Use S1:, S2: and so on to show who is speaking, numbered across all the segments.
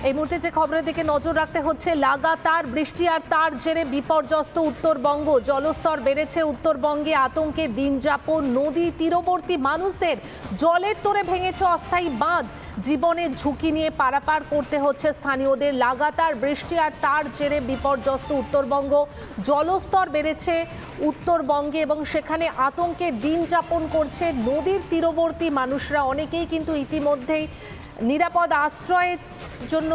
S1: এই মুহূর্তে যে খবরের দিকে নজর রাখতে হচ্ছে, লাগাতার বৃষ্টি আর তার জেরে বিপর্যস্ত উত্তরবঙ্গ। জলস্তর বেড়েছে উত্তরবঙ্গে, আতঙ্কে দিন যাপন নদী তীরবর্তী মানুষদের। জলের তোরে ভেঙেছে অস্থায়ী বাঁধ, জীবনের ঝুঁকি নিয়ে পারাপার করতে হচ্ছে স্থানীয়দের। লাগাতার বৃষ্টি আর তার জেরে বিপর্যস্ত উত্তরবঙ্গ। জলস্তর বেড়েছে উত্তরবঙ্গে এবং সেখানে আতঙ্কে দিন যাপন করছে নদীর তীরবর্তী মানুষরা। অনেকেই কিন্তু ইতিমধ্যেই নিরাপদ আশ্রয়ের জন্য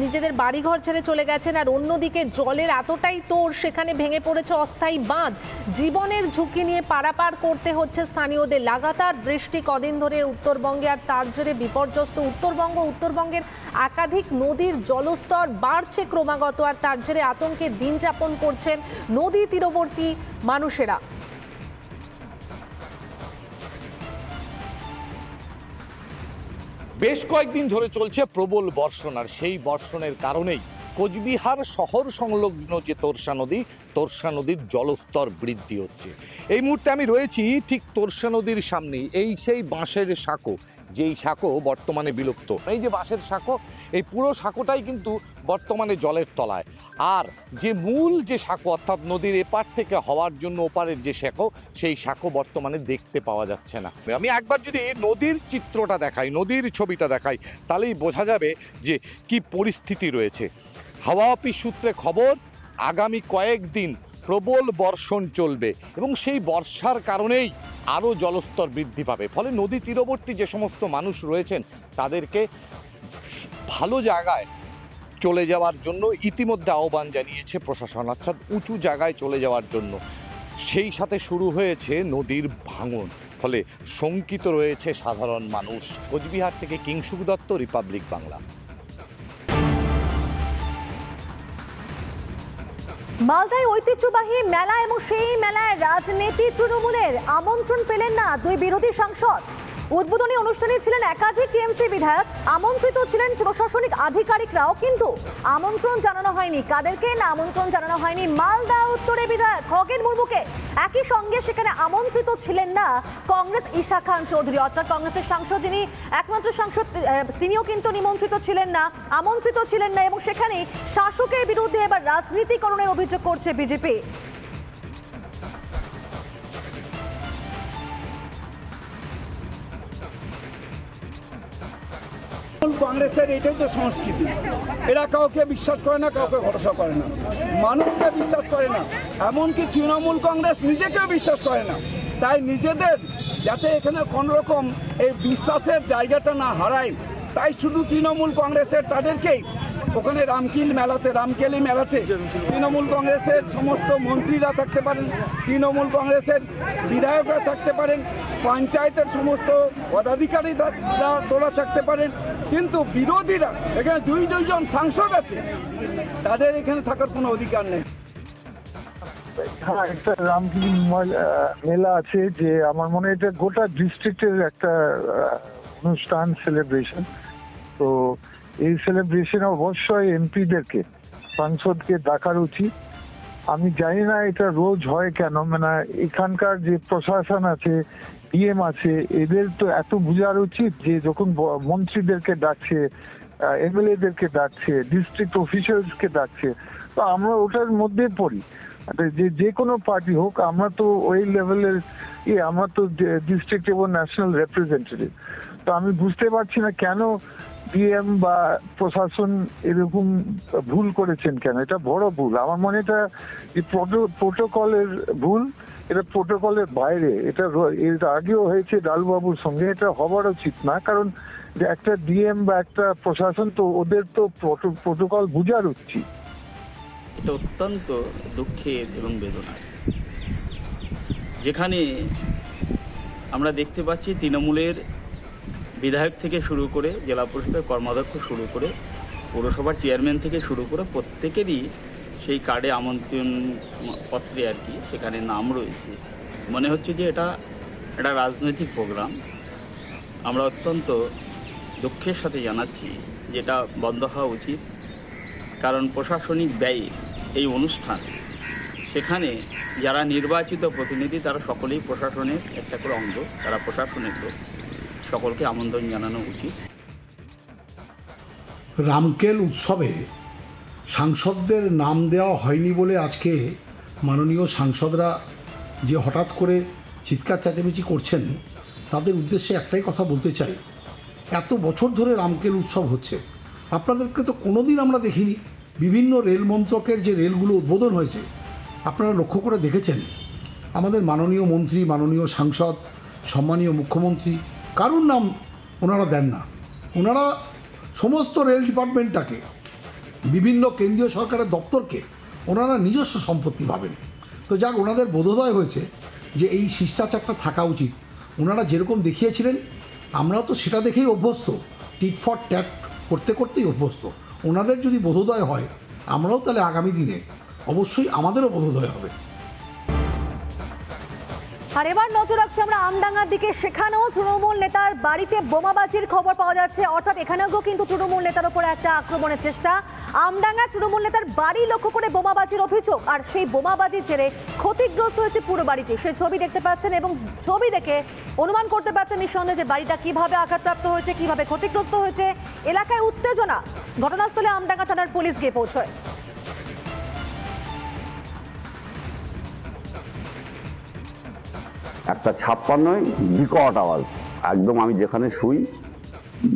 S1: নিজেদের বাড়িঘর ছেড়ে চলে গেছেন। আর অন্যদিকে জলের এতটাই তোড়, সেখানে ভেঙে পড়েছে অস্থায়ী বাঁধ, জীবনের ঝুঁকি নিয়ে পারাপার করতে হচ্ছে স্থানীয়দের। লাগাতার বৃষ্টি কদিন ধরে উত্তরবঙ্গে, আর তার জেরে বিপর্যস্ত উত্তরবঙ্গ। উত্তরবঙ্গের একাধিক নদীর জলস্তর বাড়ছে ক্রমাগত, আর তার জেরে আতঙ্কে দিন যাপন করছেন নদী তীরবর্তী মানুষেরা।
S2: বেশ কয়েকদিন ধরে চলছে প্রবল বর্ষণ, আর সেই বর্ষণের কারণেই কোচবিহার শহর সংলগ্ন যে তোরসা নদীর জলস্তর বৃদ্ধি হচ্ছে। এই মুহূর্তে আমি রয়েছি ঠিক তোরসা নদীর সামনেই। এই সেই বাঁশের সাঁকো, যেই সাঁকো বর্তমানে বিলুপ্ত। এই যে বাঁশের সাঁকো, এই পুরো সাঁকোটাই কিন্তু বর্তমানে জলের তলায়। আর যে মূল যে সাঁকো, অর্থাৎ নদীর এপার থেকে হওয়ার জন্য ওপারের যে সাঁকো, সেই সাঁকো বর্তমানে দেখতে পাওয়া যাচ্ছে না। আমি একবার যদি নদীর চিত্রটা দেখাই, নদীর ছবিটা দেখাই, তাহলেই বোঝা যাবে যে কি পরিস্থিতি রয়েছে। হাওয়া অফিস সূত্রে খবর, আগামী কয়েকদিন প্রবল বর্ষণ চলবে এবং সেই বর্ষার কারণেই আরও জলস্তর বৃদ্ধি পাবে। ফলে নদী তীরবর্তী যে সমস্ত মানুষ রয়েছেন তাদেরকে ভালো জায়গায় চলে যাওয়ার জন্য ইতিমধ্যে আহ্বান জানিয়েছে প্রশাসন, অর্থাৎ উঁচু জায়গায় চলে যাওয়ার জন্য। সেই সাথে শুরু হয়েছে নদীর ভাঙন, ফলে শঙ্কিত রয়েছে সাধারণ মানুষ। কোচবিহার থেকে কিংশুক দত্ত, রিপাবলিক বাংলা।
S3: মালদায় ঐতিহ্যবাহী মেলা এবং সেই মেলায় রাজনীতি তৃণমূলের আমন্ত্রণ পেলেন না দুই বিরোধী সাংসদ। উদ্বোধনী অনুষ্ঠানে ছিলেন একাধিক টিএমসি বিধায়ক, আমন্ত্রিত ছিলেন প্রশাসনিক আধিকারিকরাও, কিন্তু আমন্ত্রণ জানানো হয়নি কাদেরকে? না, আমন্ত্রণ জানানো হয়নি মালদা উত্তরের বিধায়ক খগেন মুর্মুকে। একই সঙ্গে সেখানে আমন্ত্রিত ছিলেন না কংগ্রেস ঈশা খান চৌধুরী, অর্থাৎ কংগ্রেসের সাংসদ যিনি একমাত্র সাংসদ, তিনিও কিন্তু নিমন্ত্রিত ছিলেন না, আমন্ত্রিত ছিলেন না। এবং সেখানে শাসকের বিরুদ্ধে এবার রাজনীতিকরণের অভিযোগ করছে বিজেপি।
S4: কংগ্রেসের এটাই তো সংস্কৃতি, এরা কাউকে বিশ্বাস করে না, কাউকে ভরসা করে না, মানুষকে বিশ্বাস করে না, এমনকি তৃণমূল কংগ্রেস নিজেকেও বিশ্বাস করে না। তাই নিজেদের যাতে এখানে কোনোরকম এই বিশ্বাসের জায়গাটা না হারায়, তাই শুধু তৃণমূল কংগ্রেসের তাদেরকেই ওখানে রামকেলি মেলাতে তৃণমূল কংগ্রেসের সমস্ত মন্ত্রীরা থাকতে পারেন, তৃণমূল কংগ্রেসের বিধায়করা থাকতে পারেন, পঞ্চায়েতের সমস্ত পদাধিকারীরা তোরা থাকতে পারেন, কিন্তু বিরোধীরা এখানে দুইজন সাংসদ আছে, তাদের এখানে থাকার কোনো অধিকার নেই।
S5: হ্যাঁ, একটা রামকেলি মেলা আছে, যে আমার মনে হয় এটা গোটা ডিস্ট্রিক্টের একটা অনুষ্ঠান, সেলিব্রেশন। তো এই সেলিব্রেশনে অবশ্যই এমপিদেরকে, সাংসদকে ডাকার উচিত। আমি জানি না এটা রোজ হয় কেন, মানে এখানকার যে প্রশাসন আছে, ডিএম আছে, এদের তো এত বোঝার উচিত যে যখন মন্ত্রীদেরকে ডাকছে, এমএলএদেরকে ডাকছে, ডিস্ট্রিক্ট অফিসিয়ালসকে ডাকছে, তো আমরা ওটার মধ্যে পড়ি। যে কোনো পার্টি হোক, আমরা তো ওই লেভেলের আমরা তো ডিস্ট্রিক্ট এবং ন্যাশনাল রিপ্রেজেন্টেটিভ। তো আমি বুঝতে পারছি না কেন ডিএম বা প্রশাসন এরকম ভুল করেছেন কেন। এটা বড় ভুল, আমার মনে এটা প্রোটোকলের ভুল, এটা প্রোটোকলের বাইরে। এটা এর আগেও হয়েছে ডালবাবুর সঙ্গে, এটা হবার উচিত না। কারণ একটা ডিএম বা একটা প্রশাসন, তো ওদের তো প্রোটোকল বোঝার উচিত।
S6: এটা অত্যন্ত দুঃখের এবং বেদনার, যেখানে আমরা দেখতে পাচ্ছি তৃণমূলের বিধায়ক থেকে শুরু করে জেলা পরিষদের কর্মাধ্যক্ষ শুরু করে পৌরসভার চেয়ারম্যান থেকে শুরু করে প্রত্যেকেরই সেই কার্ডে আমন্ত্রণ পত্রে আর কি সেখানে নাম রয়েছে। মনে হচ্ছে যে এটা একটা রাজনৈতিক প্রোগ্রাম। আমরা অত্যন্ত দুঃখের সাথে জানাচ্ছি যেটা বন্ধ হওয়া উচিত, কারণ প্রশাসনিক ব্যয়ে এই অনুষ্ঠান, সেখানে যারা নির্বাচিত প্রতিনিধি তারা সকলেই প্রশাসনের একটা করে অঙ্গ, তারা প্রশাসনের লোক, সকলকে আমন্ত্রণ জানানো উচিত।
S7: রামকেল উৎসবে সাংসদদের নাম দেওয়া হয়নি বলে আজকে মাননীয় সাংসদরা যে হঠাৎ করে চিৎকার চেঁচামেচি করছেন, তাদের উদ্দেশ্যে একটাই কথা বলতে চাই। এত বছর ধরে রামকেল উৎসব হচ্ছে, আপনাদেরকে তো কোনোদিন আমরা দেখিনি। বিভিন্ন রেল মন্ত্রকের যে রেলগুলো উদ্বোধন হয়েছে, আপনারা লক্ষ্য করে দেখেছেন আমাদের মাননীয় মন্ত্রী, মাননীয় সাংসদ, সম্মানীয় মুখ্যমন্ত্রী কারুর নাম ওনারা দেন না। ওনারা সমস্ত রেল ডিপার্টমেন্টটাকে, বিভিন্ন কেন্দ্রীয় সরকারের দপ্তরকে ওনারা নিজস্ব সম্পত্তি ভাবেন। তো যাক, ওনাদের বোধোদয় হয়েছে যে এই শিষ্টাচারটা থাকা উচিত। ওনারা যেরকম দেখিয়েছিলেন আমরাও তো সেটা দেখেই অভ্যস্ত, টিট ফর ট্যাট করতে করতেই অভ্যস্ত। ওনাদের যদি বোধোদয় হয়, আমরাও তাহলে আগামী দিনে অবশ্যই আমাদেরও বোধোদয় হবে।
S3: আর এবার নজর রাখছি আমরা আমডাঙ্গার দিকে। সেখানেও তৃণমূল নেতার বাড়িতে বোমাবাজির খবর পাওয়া যাচ্ছে, অর্থাৎ এখানেও কিন্তু তৃণমূল নেতার উপরে একটা আক্রমণের চেষ্টা। আমডাঙ্গার তৃণমূল নেতার বাড়ি লক্ষ্য করে বোমাবাজির অভিযোগ, আর সেই বোমাবাজির জেরে ক্ষতিগ্রস্ত হয়েছে পুরো বাড়িটি। সেই ছবি দেখতে পাচ্ছেন এবং ছবি দেখে অনুমান করতে পারছেন নিঃসন্দেহে যে বাড়িটা কিভাবে আঘাতপ্রাপ্ত হয়েছে, কিভাবে ক্ষতিগ্রস্ত হয়েছে। এলাকায় উত্তেজনা, ঘটনাস্থলে আমডাঙ্গা থানার পুলিশ গিয়ে পৌঁছয়।
S8: একটা 56 বিকট আওয়াজ, একদম আমি যেখানে শুই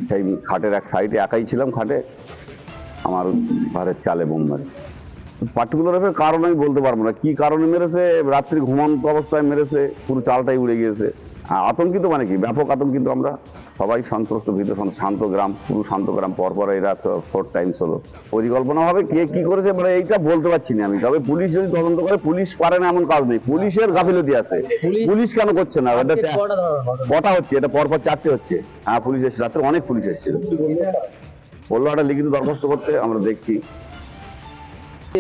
S8: সেই খাটের এক সাইডে একাই ছিলাম, খাটে আমার ঘরের চালে বোম মারে। পার্টিকুলার কারণ আমি বলতে পারবো না, কি কারণে মেরেছে, রাত্রি ঘুমন্ত অবস্থায় মেরেছে, পুরো চালটাই উড়ে গিয়েছে। আতঙ্কিত মানে কি, ব্যাপক আতঙ্কিত আমরা সবাই, সন্ত্রস্ত ভীত। শান্ত গ্রাম, পুরো শান্ত গ্রাম। পরপর এরা 4 টাইমস হলো। পরিকল্পনাভাবে কে কি করেছে মানে এইটা বলতে পারছি না আমি, তবে পুলিশ যদি তদন্ত করে, পুলিশ পারে না এমন কাজ নেই, পুলিশের গাফিলতি আছে। পুলিশ কেন করছে না? কটা হচ্ছে এটা, পরপর 4টে হচ্ছে। হ্যাঁ, পুলিশ এসেছে রাত্রে, অনেক পুলিশ এসেছিল, বললো একটা লিখিত দরখাস্ত করতে, আমরা দেখছি।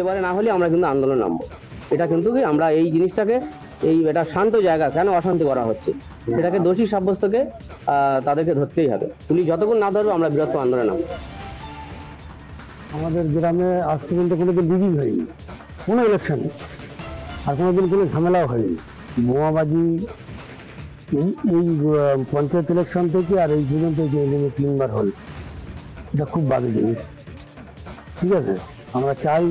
S9: এবারে না হলে আমরা কিন্তু আন্দোলন নামবো। এটা কিন্তু কি আমরা এই জিনিসটাকে, এটা শান্ত জায়গা কেন অশান্তি করা হচ্ছে, সেটাকে দোষী সাব্যস্তকে তাদেরকে ধরতেই হবে। পুলিশ যতক্ষণ না ধরবে আমরা বৃহত্তর আন্দোলনে নামবো।
S10: আমাদের গ্রামে আজ পর্যন্ত কোনোদিন লিডিং হয়নি, কোনো ইলেকশনে, আর কোনোদিন কোনো ঝামেলাও হয়নি। বোমাবাজি এই পঞ্চায়েত ইলেকশন থেকে আর এই পর্যন্ত 3বার হল, এটা খুব বাজে জিনিস। ঠিক আছে, আমরা চাই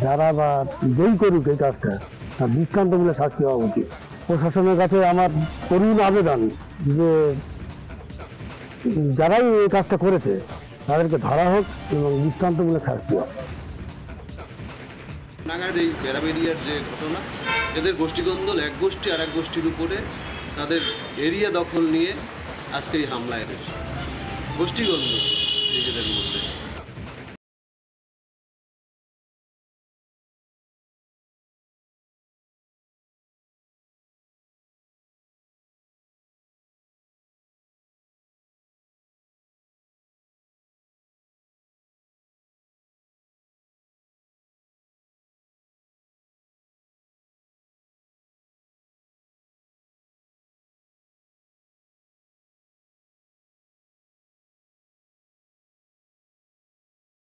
S10: যারা বা যেই করুক এই কাজটা, তার দৃষ্টান্তমূলক শাস্তি হওয়া উচিত। প্রশাসনের কাছে আমার করুণ আবেদন যে যারাই এই কাজটা করেছে তাদেরকে ধরা হোক এবং দৃষ্টান্তমূলক শাস্তি হোক।
S11: নাগার এই বেড়াবেড়িয়ার যে ঘটনা, এদের গোষ্ঠীদ্বন্দ্ব, এক গোষ্ঠী আর এক গোষ্ঠীর উপরে তাদের এরিয়া দখল নিয়ে আজকে এই হামলা, এদের গোষ্ঠীদ্বন্দ্ব নিজেদের মধ্যে।